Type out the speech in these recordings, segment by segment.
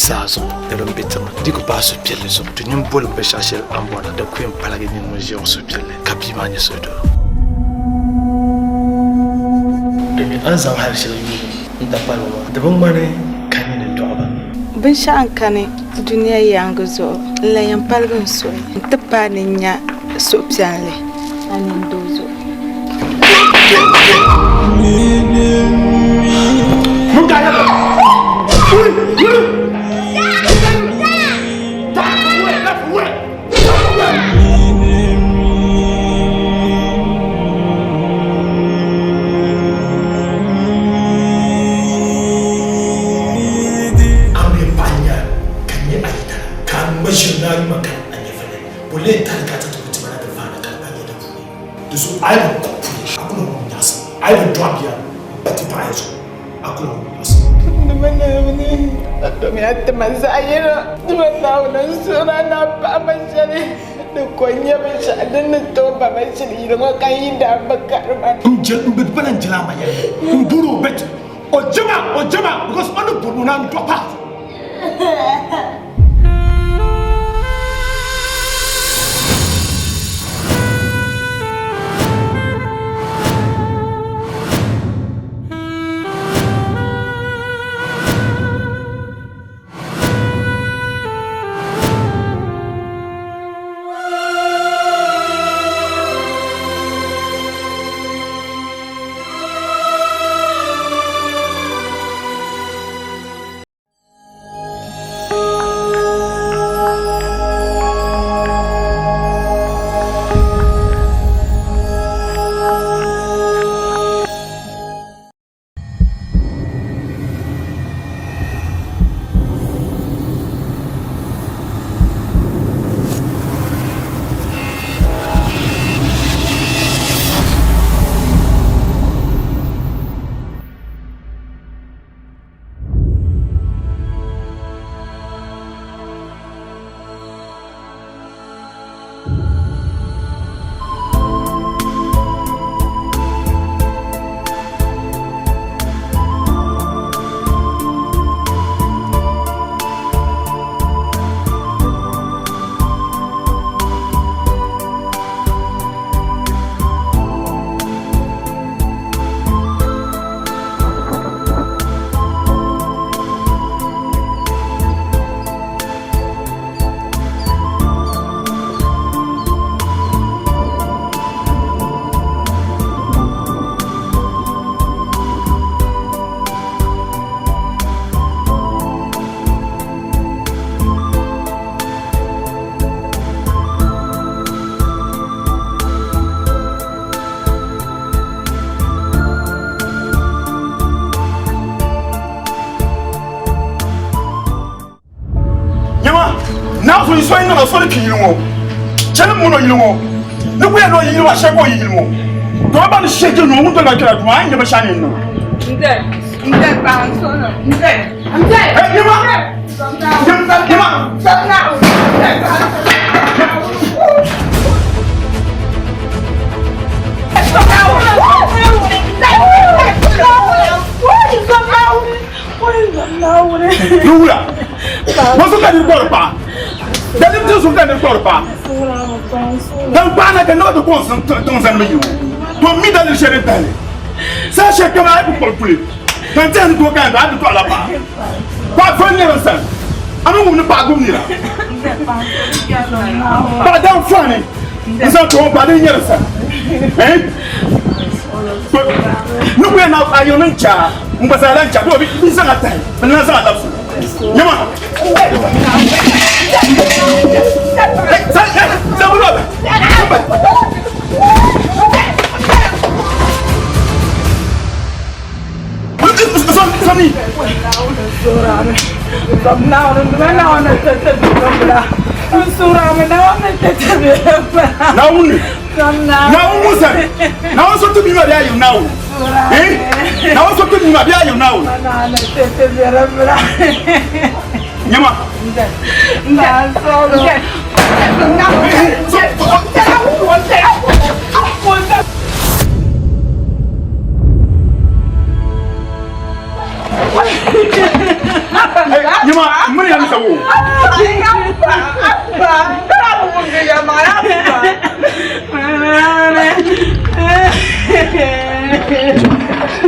zazo delon betama diko baso piele so to nyum bol be shashel ambona da kuem palage ni mo je so piele kapima ni so do demi anzam har shel yi nda palo da ban mane kan ni do aba bin shan kane duniya yango zo la yan palgon so ta pa ni nya so piale anin dozo I will drop you, but if I couldn't. So you know, so the kill you. Tell them no, you know. The way I know you are shaking, you know. Go about the shaking, no one to like that. Why never shining? No. In there, bounce on. In there. I'm there. Hey, you are. Stop now. Stop now. Deve ter um no corpo. Não para que não te possam tão meio. Tu me dá de xeretar. Se acha que vai por puli. Não tem do que andar do lá para. Para foi nem você. A não pago mira. Para dar fone. Isso tu para nem você. Hein? Não vai na aí não tchá. Passar lá tchá. Tu vi isso na terra. Não sabe da. Nhama. Nyama, money and so.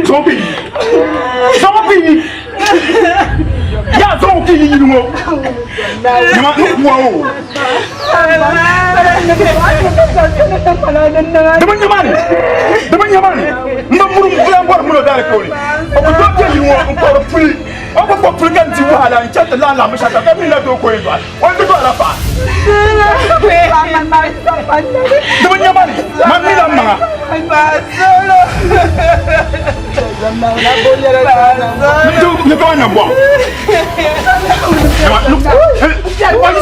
Zombie. Yeah, zombie, you know. Nyama, wow. Depan nyaman. Mamuru bulan buat mula dari kau ni. Aku tak jadi orang kau free. Aku kau free kan jiwa lah. Cakap lala masyarakat kami nak tu kau itu. Orang tu apa? Depan nyaman. Mami lama. Lu kau nak buat? Nyaman, lu. Why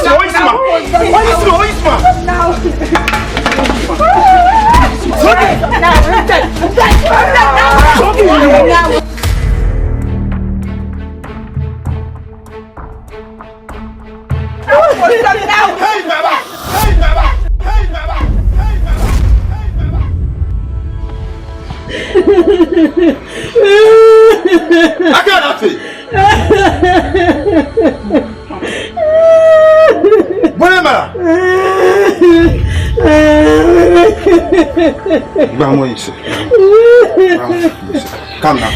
I got it. Vamos, calm down.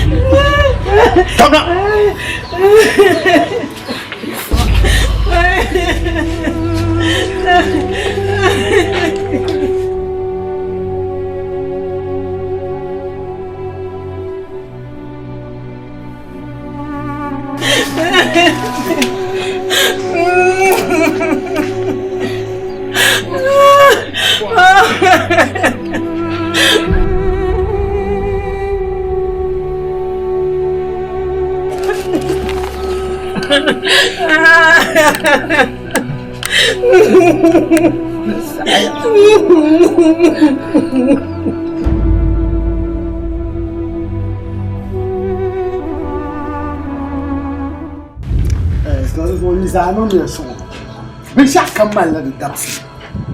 Calm down.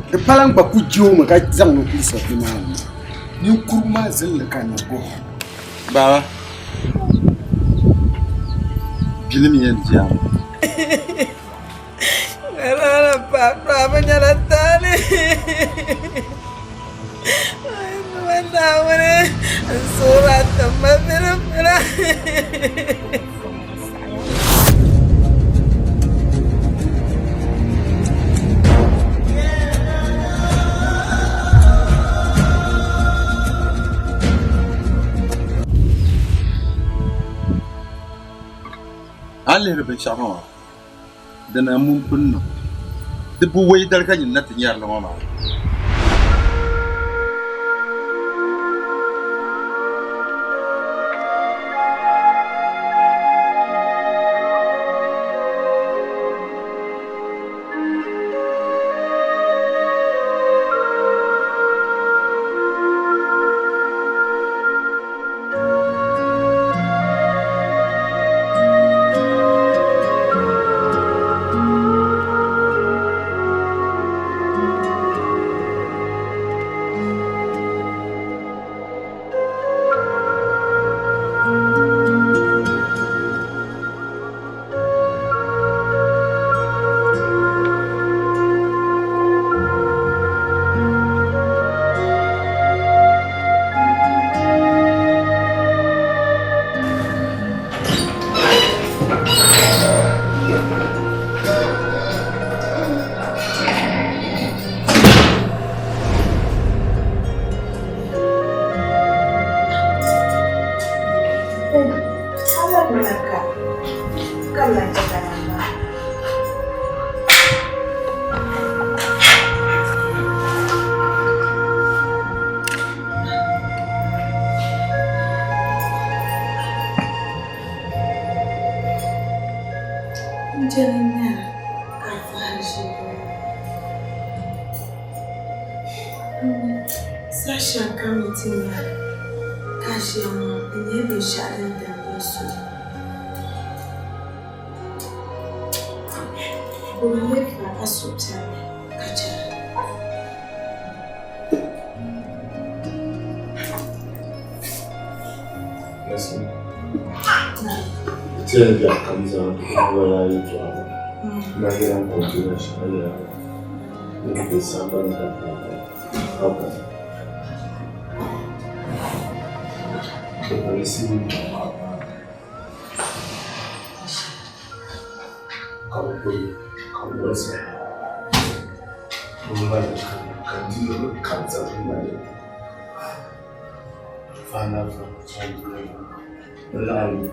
The palang baku jiu maka zang no pisa bina ni kurma zin le kan go baba bilimi yan jam ala papa menyaratane mana mana surat mabira Allah rabbi shama da na mun kunna dubu wai darkan yin natin yar na mama Tell that comes out where I live. Nagira continua sharia. Ni samba na hapa. Polisi kampuni Mungkin kandiru kanza mali. Fana lalu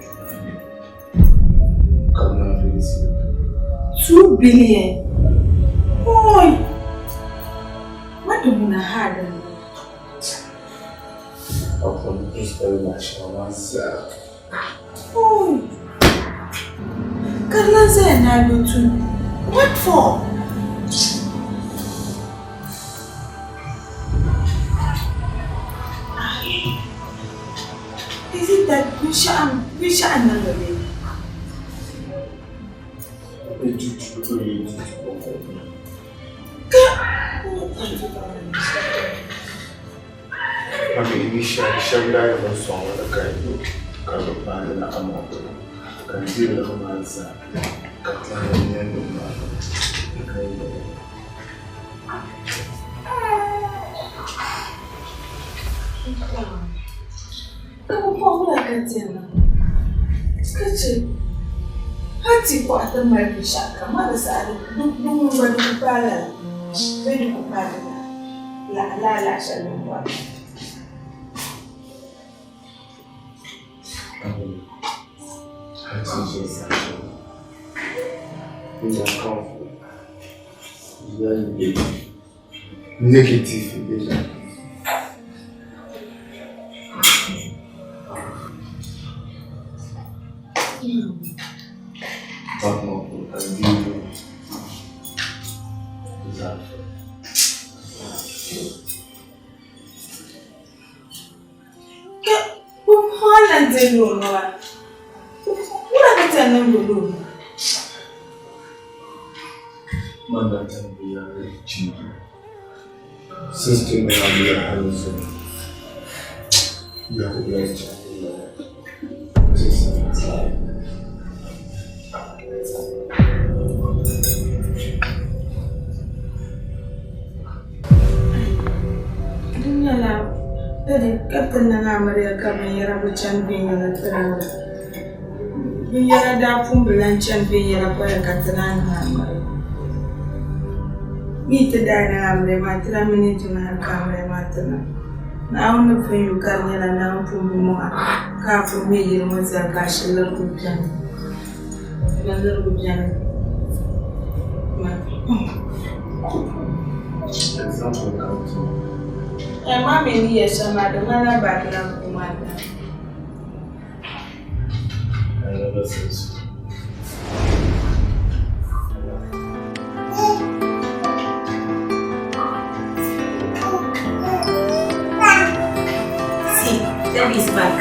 karena polisi 2 billion. Oi! What do you have? Upon this very much myself. Oi! Karena saya nak tu. What for? Is it that we shall not live? Maka ini syariah yang bersama dengan kalau pada nak amal, kan dia nak masa kata yang benar. Kamu pula kerja kerja. Hati ku akan berbicara, mana sahaja dulu baru kepala, la shalom buat. Hati saya punya kau, dia negatif dia. Partner and deal disaster. Bukan dulu lah. Bukan kita dulu. Mana yang dia cinta. Sistem yang dia harus. Dia belajar. Tadi kapten na Maria kami yara bucan binyara terang. Binyara dapun belancan binyara pada kaptenan Maria. Mita dana Maria matra mini tuna kamera matra. Na awon fa yu karnya na pun mo ka fu me yir mo za ka shilar bucan. Shilar bucan. Example count. Mami ni ya sama da mana ba da kuma da. I never said so. See, that is back.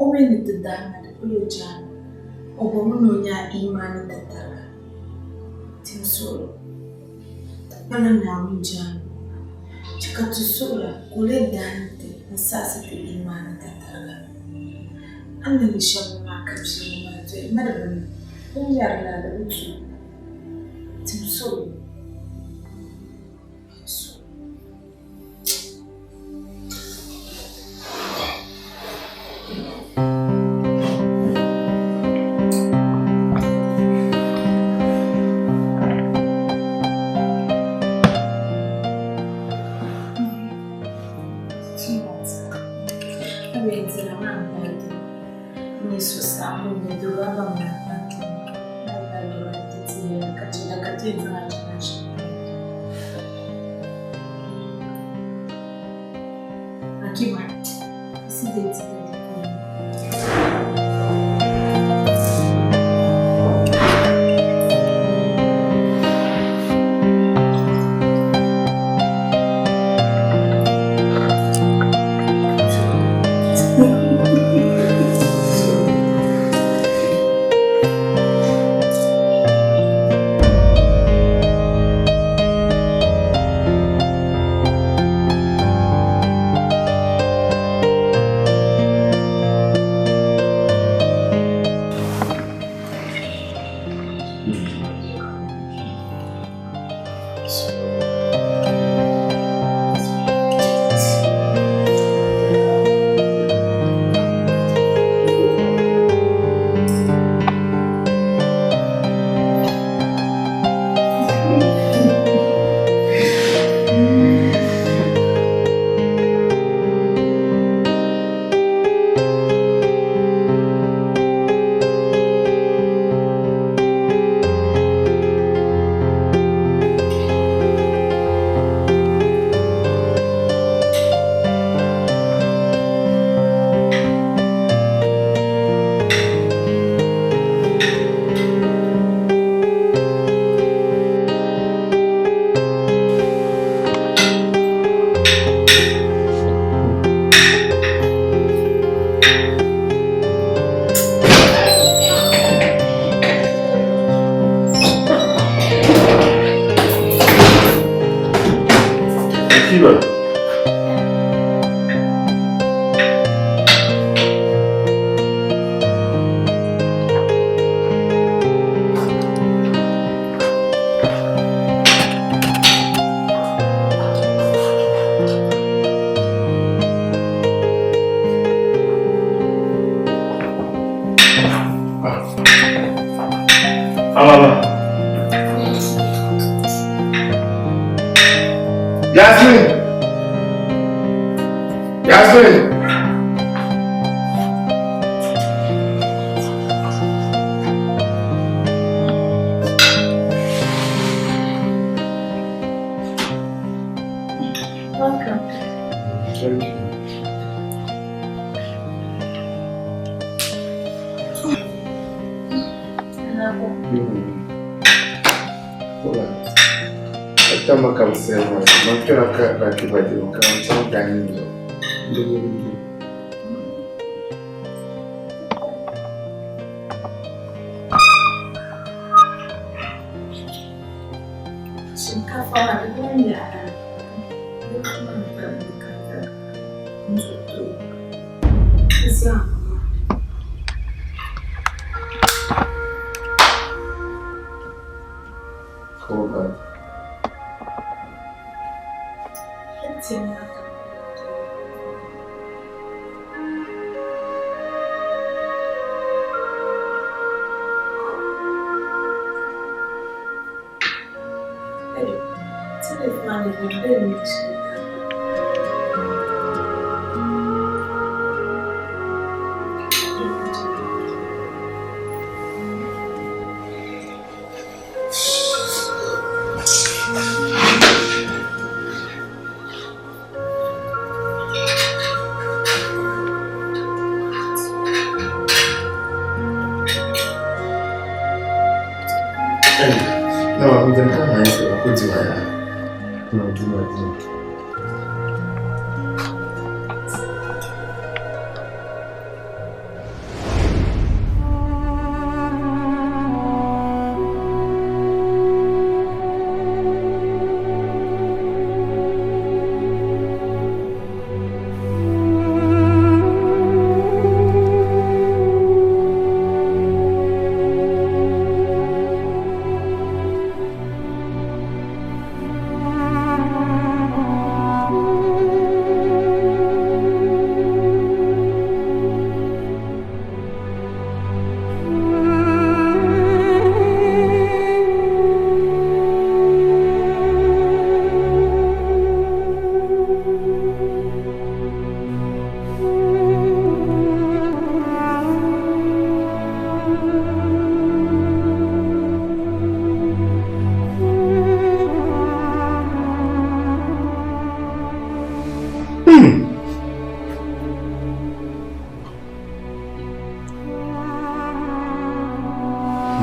Omeni tedana de ulojan. Obomunonya imani tatara. Timsolo. Bana namujan. Chikatusura kule dante nasasa te imani tatara. Anda nishabu makabshi mate madabani. Unyarla da utu. Timsolo.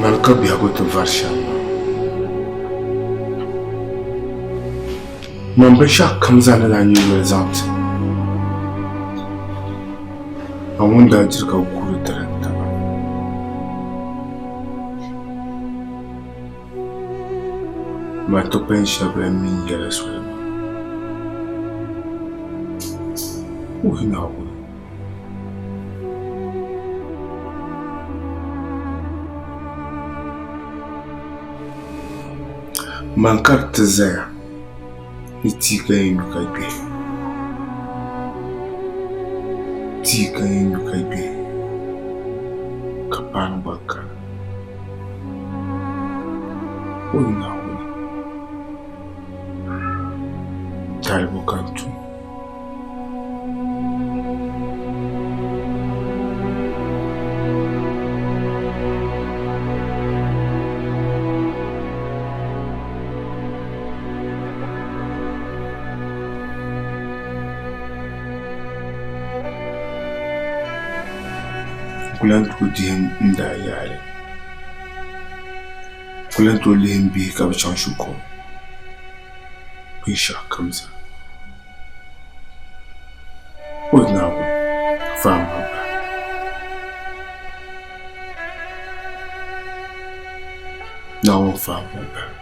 Malka biago to Varshan. Members comes under a new result. I wonder if you could do it. Ma to pensa per me la sua. No. Mankar tazaya. Itika yuka ibe. Tika yuka ibe. Kapan baka. No. Terrible country. Kulant kudim ndayale. Kulant ulimbi kabchanshuko. Pisha kamza. What now? Found my back. Now I found my back.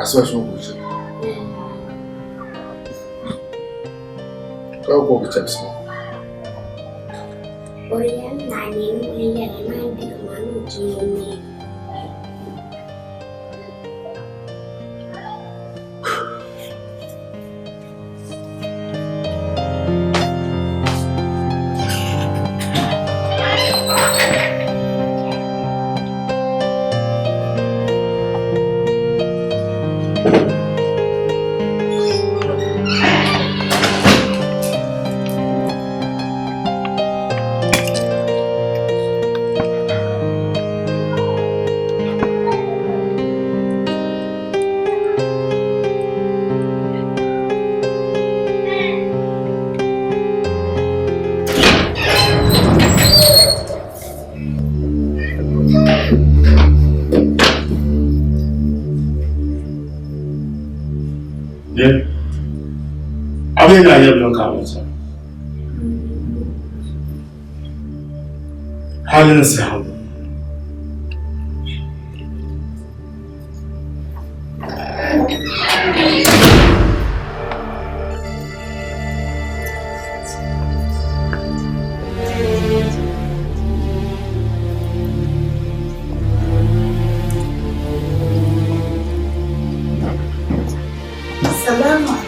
Aswa shon kuche. Kau kau kecap semua. Orian nani Orian mandi kemana cini. Abin da ya biyan kawansa. Halin sai hagu. Salama.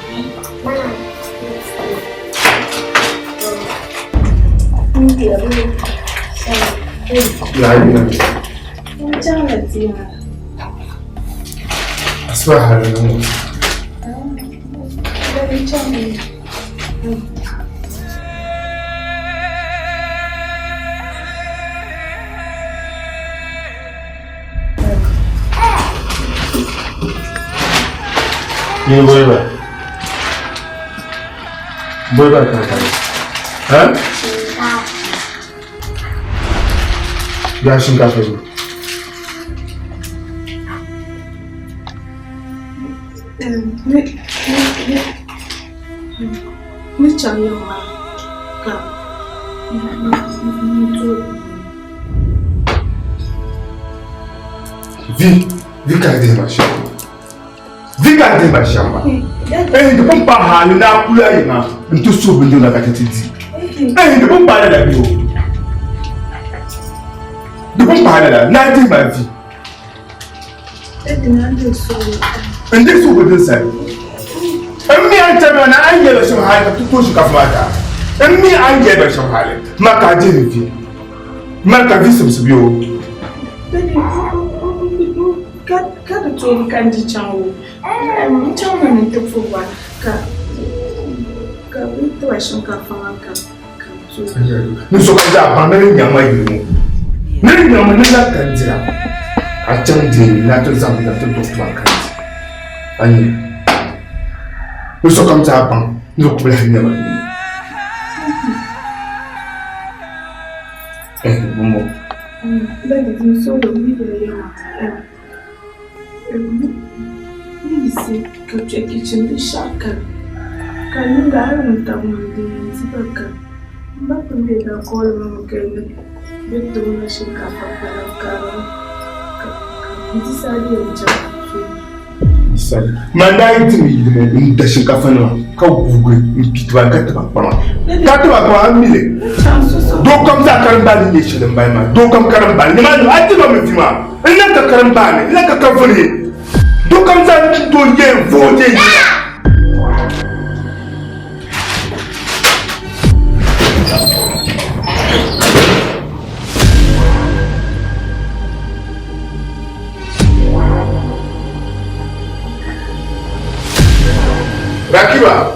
أصبح النوم. Ni boyba. Boyba kan. Ha? Ya shinkafa ne. Vica ma chama. Vica de ma chama. De bom pa na pula aí na. Nto so bendo na katiti. De bom pa da bio. De bom pa da na de ma vi. Ende so bendo sai. Emmi an tama na an yela shin hali to shi kafata. Emmi an yela shin hali. Maka de vi. Maka vi su bio. Kada to kan di chanwo chanwo ne to fo wa ka to shin ka fa ka to ni so ka ja ba me nyama yi mu ne nyama ne la kan dira a chan di la to zambi la to fa kan ani ni so ka ja ba ni ko bla nyama momo la di so do mi de ya Nisi kapcha kitchen de shaka. Kanunga harunta mwandi zibaka. Mbapo mbeda kola mwakele. Beto na shika papara kara. Ndisali ya mchaka. Ndisali. Manda iti mwile mda shika fanwa. Kaugugwe mpitwa kata bakwana. Kata bakwana mile. Dokam za karambali yeshele mbaima. Dokam karambali. Nimanu ati ba mfima. Ina ka karambali. Ina ka kafuni. Donc comme ça, tu dois voter. Rakiba.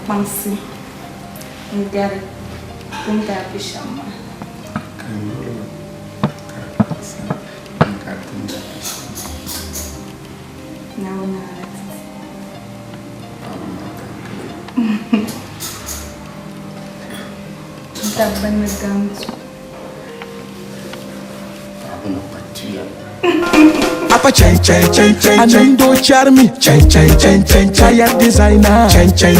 Pansi ngare tunda bishama naona Dagbani gantu Apa chain Anando charmi chain Chaya designer chain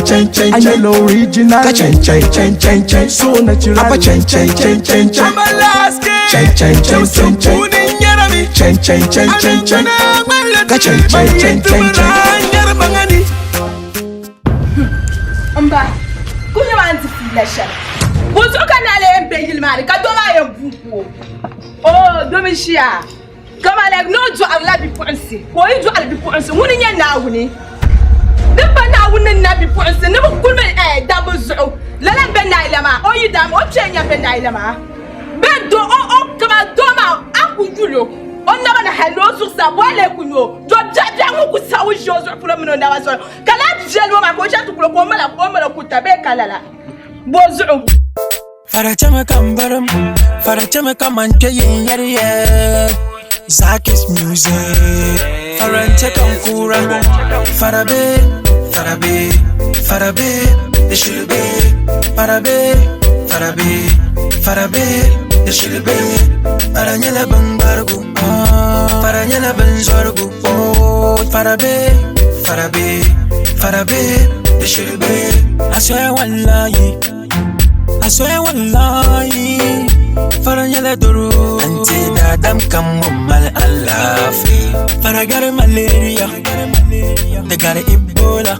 Anelo original chain So natural Apa chain Amalaski chain Tuning yarami chain Yarabangani Amba kunya manzi filasha Buzuka nale embe yilmani kadoma yembuko Oh domishia Kama like no do Allah be ponsi. Ko yi do Allah be ponsi. Muni nya na wuni. Ne ba na wuni na be ponsi. Ne bu kulme dabu zu. Lala ben na ilama. O yi dam o chenya ben na ilama. Ben do o kama do ma akujulo. On na ba na hello sur sa boile kunyo. Do jaja mu ku sa wo jozo pour me na wa so. Kala jelo ma ko chatu ko la ku tabe kalala. Bozu. Farachama kambaram Farachama kamante yin yariye Zakis music Farante kankura Farabe The shilbe Farabe The shilbe Paranyala bambargo Paranyala banzorgo Farabe The shilbe I swear wallahi Faranyala duru Anti dadam mal alafi Faragar malaria They got Ebola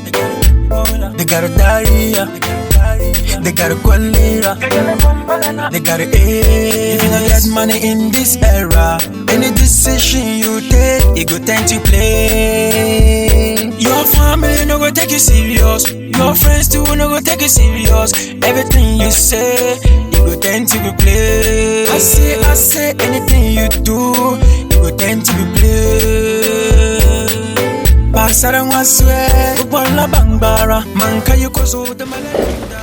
They got diarrhea They got cholera They got AIDS. If you don't get money in this era Any decision you take it go tend to play. Your family no go take you serious. Your friends too no go take you serious. Everything you say it go tend to be play. I say anything you do it go tend to be play. Pasara waswe Ubola bangbara Manka yukozo the malenda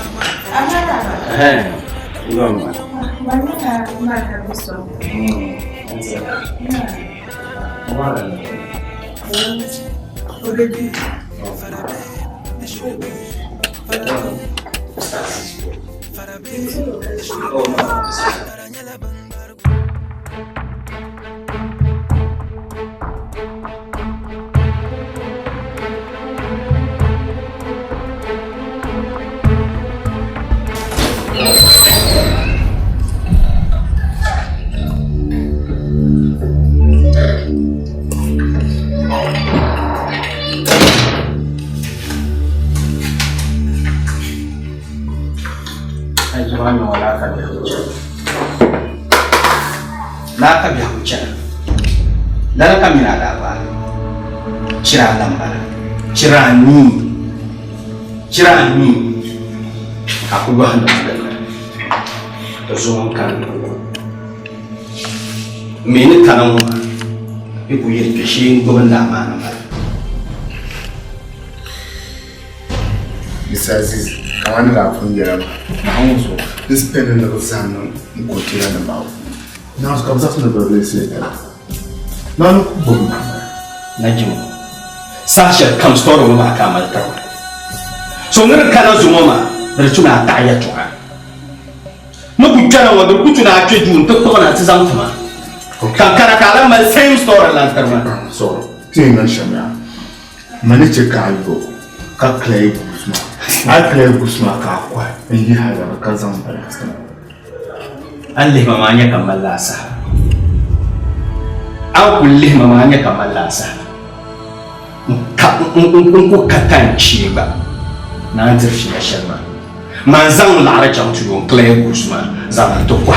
Ngoma. Manina maka biso. Already. Laka biya kuchana. Lalaka mina daba. Chira lambara. Chira ni. Akuba handa mdala. Tozuwa mkana. Mene tanong. Ibu yiri peshi ngobanda mana mara. Mr. Aziz, kawani la kunjera. Naonzo. This pen and the zano mkotira na bao. Now it's come to the place. No, boom. Najim. Sasha comes to the Makama. So I'm going to call Zumoma, the Tuna Taya. No ku twana wa do ku tuna atwe dun to ko na tsam tuma kan kana kala mal same story lan tarma so tin na shamya mani ce ka albo ka clay gusma a clay gusma ka kwa in yi hala ka zan bala Allah mamanya kamalla sa an kulle mamanya kamalla sa ka ku katanci ba na zirshi na sharma man zan lara jamtu yon clay gusma zaman to kwa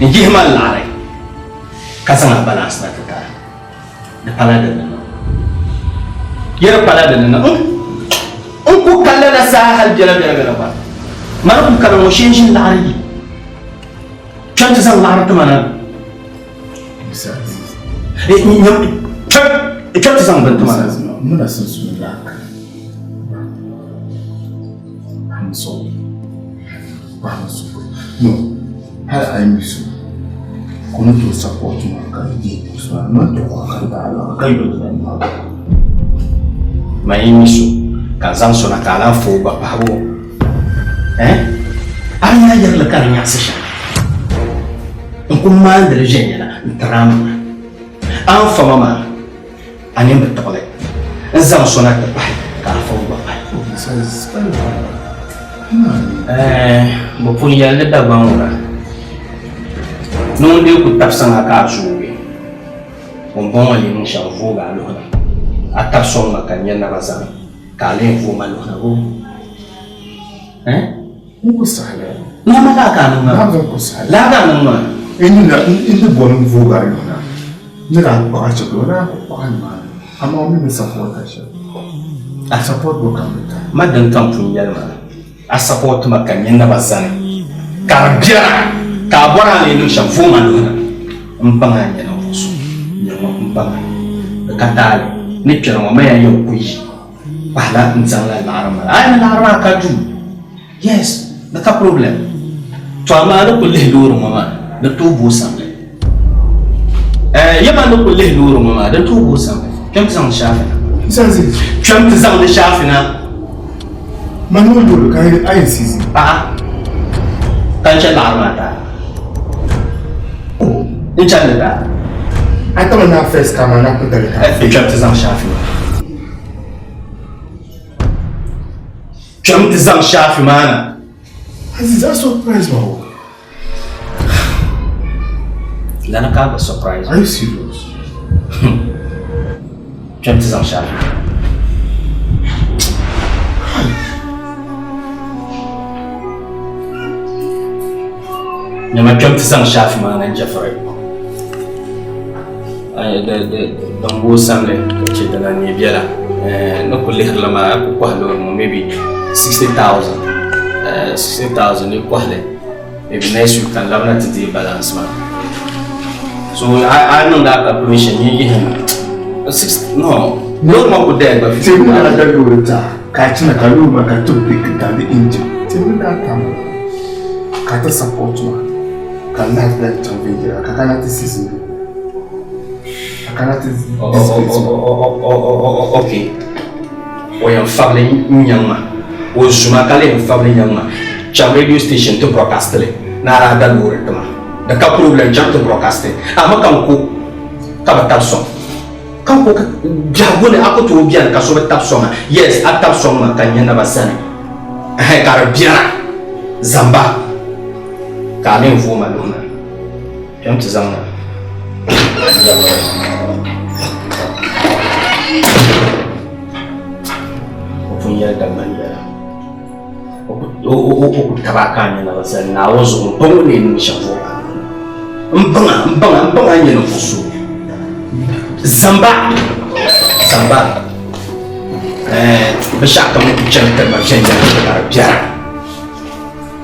in yi man lara ka san balance na ta da palada nan yar palada nan un ku kalla da sa hal jara ba mar ku kalla mo shin lari chanta san lara ta mana ni nyam chanta san ban ta mana muna san su laka I'm sorry no har I miss you kono to support ma ka di so na to ka da la ka yo da ma mai miso kan zan so na kala fo ba bawo an ya yar la kan ya sha in kun ma da jenya na trama an fa mama anin ba tole in zan so na ta ba ka fo ba bo pun ya le da banura non de ku tapsanga ka juwe on bon ali mun sha vo ga lo na atapso ma kan yana bazan ka le vo ma lo na go ko sala na ma ka kan ma ko sala la ka nan ma in bon vo ga lo na ni ra ko a cho na ko pa ma amma mi support ka shi a support go kan ta ma dan kan pun yalma a support ma kan yana bazan ka biya ka bora ne no sha vo ma lo na mpanga yana so mpanga ka tale ni kira wa maya yau kuyi bala nzang la larama ay na larama ka ju yes na ka problem to ama na kulle luru mama da to bo samle yaba na kulle luru mama da to bo samle kam zang shafina sanzi kam zang da shafina manu luru ka ai sisi kan cha larama ta in cha da atama na first kama na kutale ka kam zang shafina kam zang shafina Aziz, that's surprise, bro. Lana ka ba surprise? Are you serious? Jam tizang shafi. Nyama jam tizang shafi ma nan Jafari. Ay da ngo samle ce da ni biela. No kulli lama ko halo maybe 60,000. 60,000 ni kwahle maybe next week can learn to the balance man so I know that calculation you him 6 no ma ko there but say we na da go ta ka tina ka lu ma ka to pick ta the engine say we na ta ka ta support ma ka na da to be ka kana ta season ka kana ta okay o yan family nyama o zuma kale family nyama cha radio station to broadcast le na ra da lore tama da ka problem jam to broadcast amma kan ko ka ba tap song kan ko jagone akoto obian ka so ba tap song yes a tap song ma kan yana basane ka bia zamba ka ne vo ma lona jam to zanga opunya Dagbani o tabakanya na basani na wozo mpongo ne ni shavo mbanga nyeno fusu zamba bashaka mu chanta ba shanja ka biya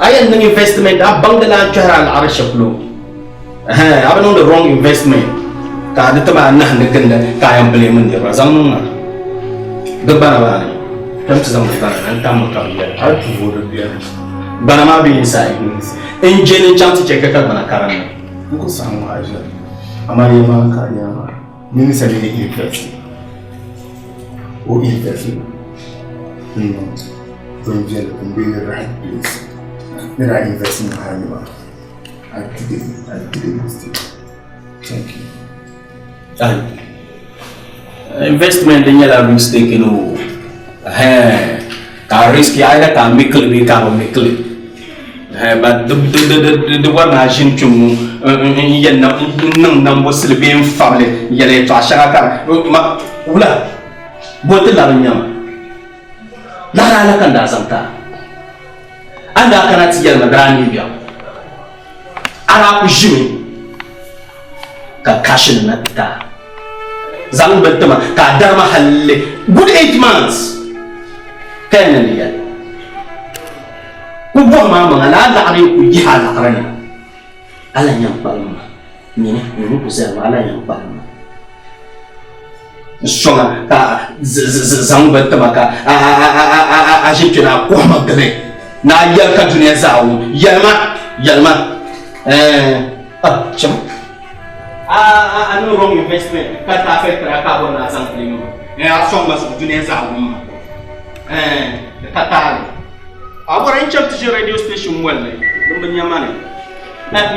ayan ng investment abangala chara al arsha flow abano the wrong investment ka dito ba na ganda kayang blame ndi razang Dagbani ba ne tam tsam ta nan tam ka biya har to vote biya bana ma bi inside in jeni chanti cheka ka bana karana ko samu aja amma ne ma ka ya ma mini sai ne invest o invest don't get in the right place ne ra invest in hali ba I didn't mistake. Thank you. Investment in your mistake, you know. Ka risk ya ka mikli bi ka mikli. But the one machine chum yen nam was being family yele to ashaka ma ula bote la nyama. La kan da santa. Anda kana tiyar madrani biya. Ara ku jimi ka kashin na ta. Zang betama ka darma halle good 8 months. Kaya niya. Kubuha mama ala ari ku jihala karani. Ala nyang palma. Ni ku serva ala nyang palma. Songa ka zang betama ka ajiptuna ko magale. Na yal ka dunia zawo yalma chama no wrong investment ka ta fe tra ka bona sang primo a songa so dunia zawo Tatari. Agora a gente já radio station welle. Não me nyamane.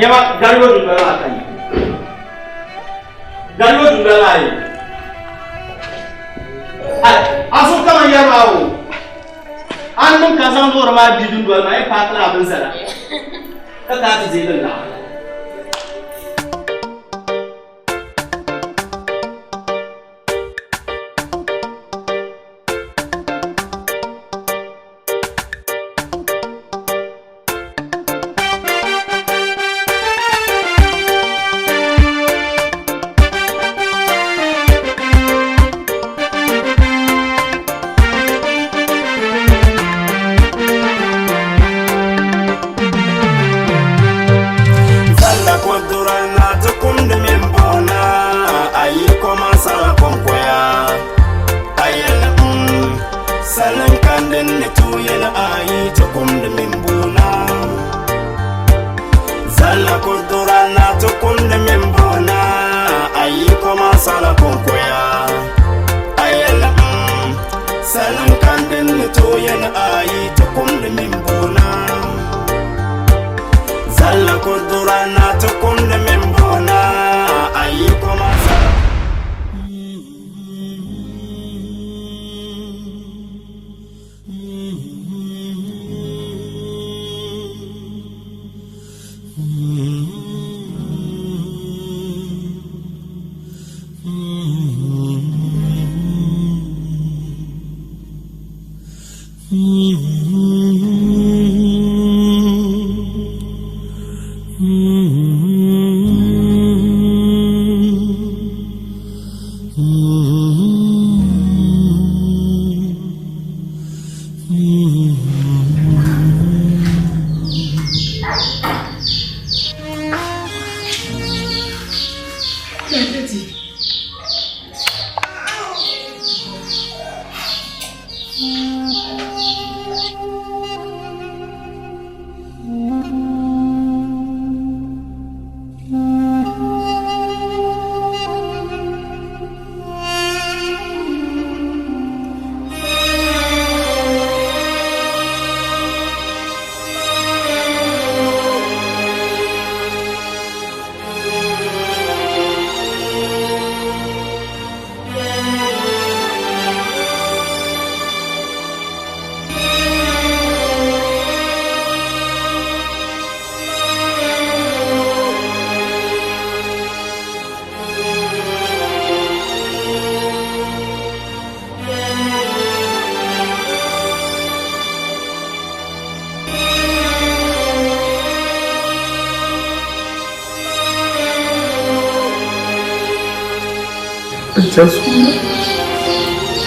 Nyama gariwo dundala akai. Gariwo dundala ai. Aso kama yarawo. An kazan do rama bidun do mai patla abin sara. Ka ta ji zai la.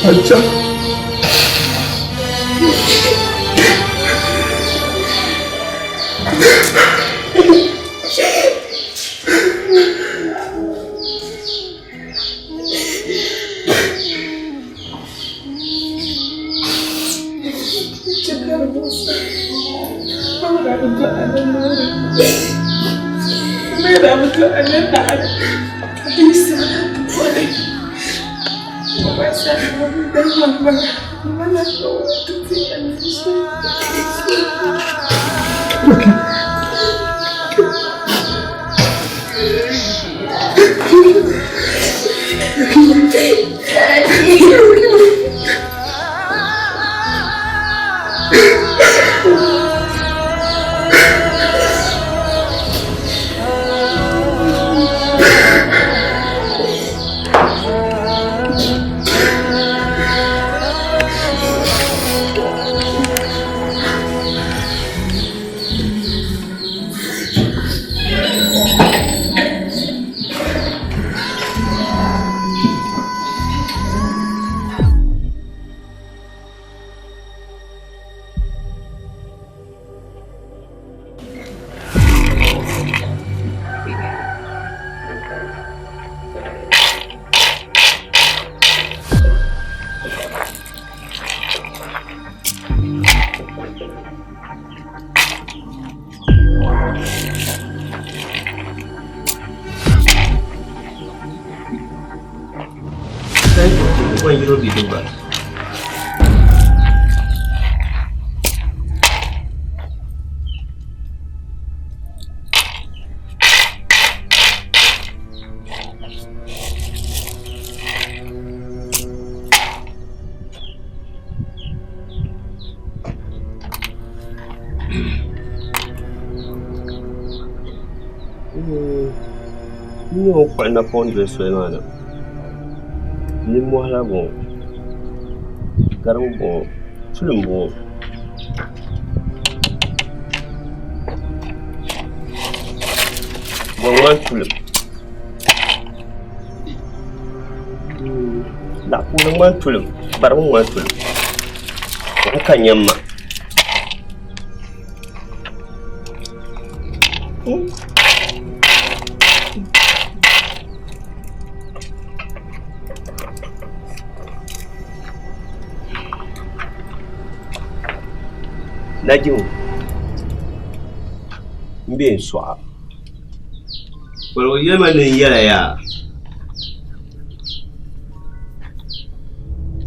Acha. Não pode na ponte de Suelana. Ni mola bon. Garam bon. Tulum bon. Bon tulum. Da pulang man tulum. Barang man tulum. Kan yamma. Najum mbien swa wala yema ne yala ya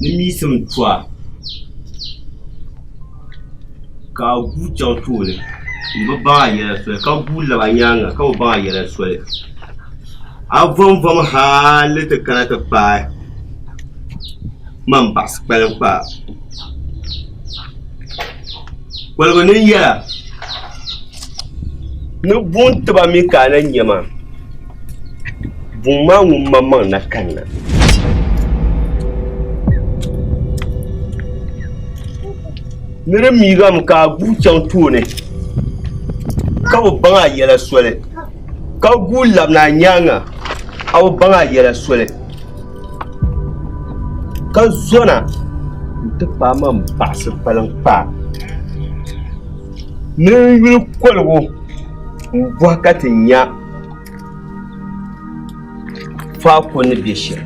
ni mi sim twa ka bu chang tule ni ba ya so ka bu la ba nyanga ka ba ya so avon vom halet kana ta pa man pas pa wala ni ya ni bun taba mi kana nyama buma ngumma na kanna nire mi gam ka bu chan tune ka bo banga yela sole ka gu lab na nyanga aw banga yela sole ka zona te pa man pas palang pa ne yul kolgo wakati nya fa ko ne bishir